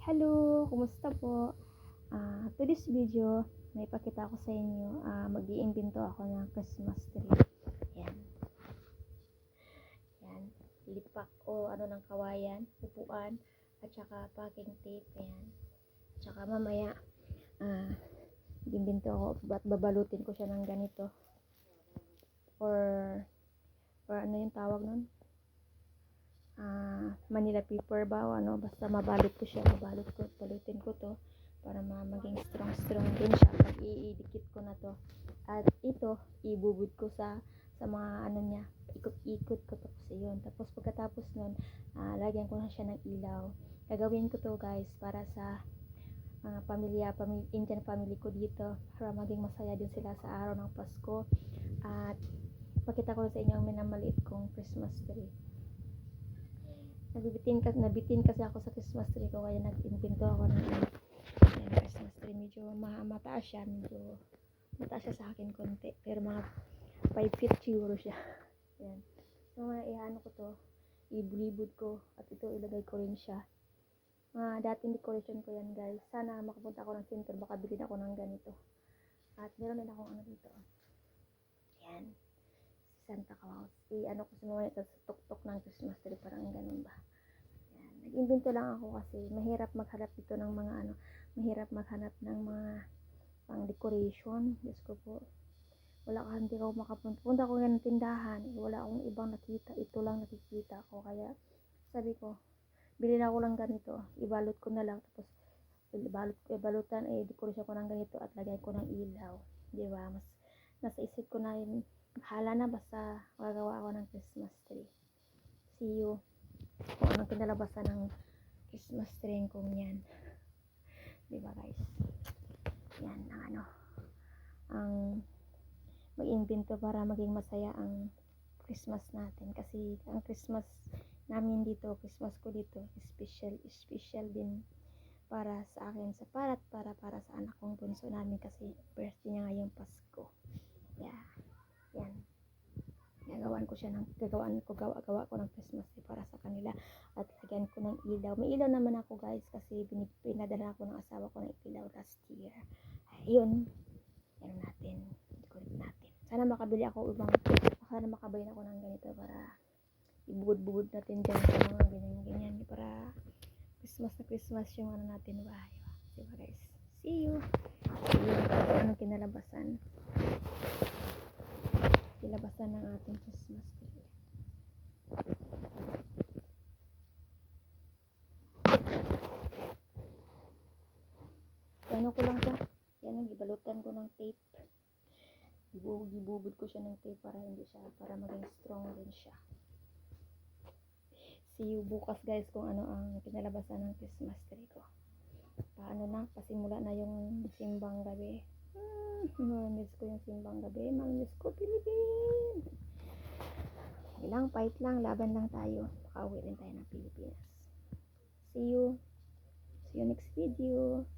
Hello, kumusta po? To this video, may pakita ko sa inyo, mag-iimbento ako ng Christmas tree. Yan, yan, lipak o ano ng kawayan, upuan, at saka packing tape, yan. Tsaka mamaya, mag-iimbento ako, babalutin ko siya ng ganito. Or ano yung tawag nun? Manila paper ba o ano, basta mabalot ko siya, balutin ko to para maging strong din siya pag iidikit ko na to. At ito ibubud ko sa mga ano niya, ikot ko to kasi yun. Tapos pagkatapos nun, lagyan ko na siya ng ilaw. Gagawin ko to guys para sa Indian family ko dito, para maging masaya din sila sa araw ng Pasko. At pakita ko sa inyo ang minamaliit kong Christmas tree. Nabitin kasi ako sa Christmas tree ko, kaya nag-invento ako ng Christmas tree. Medyo mataas siya, sa akin konti, pero mga 5 feet siguro siya. Yan. So iano ko to, ibulibod ko, at ito ilagay ko rin siya. Dating decoration ko yan guys. Sana makapunta ako ng center, baka bilhin ako ng ganito. At meron din akong ano dito. Yan. Santa Claus. Ano ko sa mga sa tuktok ng Christmas tree, parang ganun ba. Yan. Nag-invento lang ako kasi mahirap maghanap dito ng mga mahirap maghanap ng mga pang decoration. Diyos ko po. Hindi ako makapunta. Punta ko ng tindahan. Wala akong ibang nakita. Ito lang nakikita ko. Kaya sabi ko, bilhin ako lang ganito. Ibalot ko na lang. Tapos balutan, decoration ko ng ganito at lagay ko ng ilaw. Di ba? Mas nasa isip ko na yun. Hala na, basta gagawa ako ng Christmas tree. See you kung anong kinalabasan ng Christmas tree kong yan. Diba guys? Yan ang mag-invento para maging masaya ang Christmas natin. Kasi ang Christmas namin dito, Christmas ko dito, special din para sa akin, para sa anak kong bunso namin, kasi birthday niya ngayong Pasko. Yeah. Yan. Gawa ko ng Christmas tree para sa kanila at lagyan ko ng ilaw. May ilaw naman ako guys kasi pinadala ako ng asawa ko ng ilaw last year. Ayun. Yan natin. Decorate natin. Sana makabili ako ng ganito para ibubud natin dyan sa mga ganyan para Christmas yung ano natin bahay. Diba guys? See you. Anong kinalabasan ng ating Christmas tree. Ano ko lang siya. Yan, gibalutan ko ng tape. Ibubud ko siya ng tape para maging strong din siya. See you bukas guys kung ano ang kinalabasan ng Christmas tree ko. Pasimula na yung simbang gabi. Miss ko yung simbang gabi. Miss ko Pilipinas. Fight lang, laban lang tayo. Makauwi rin tayo ng Pilipinas. See you next video.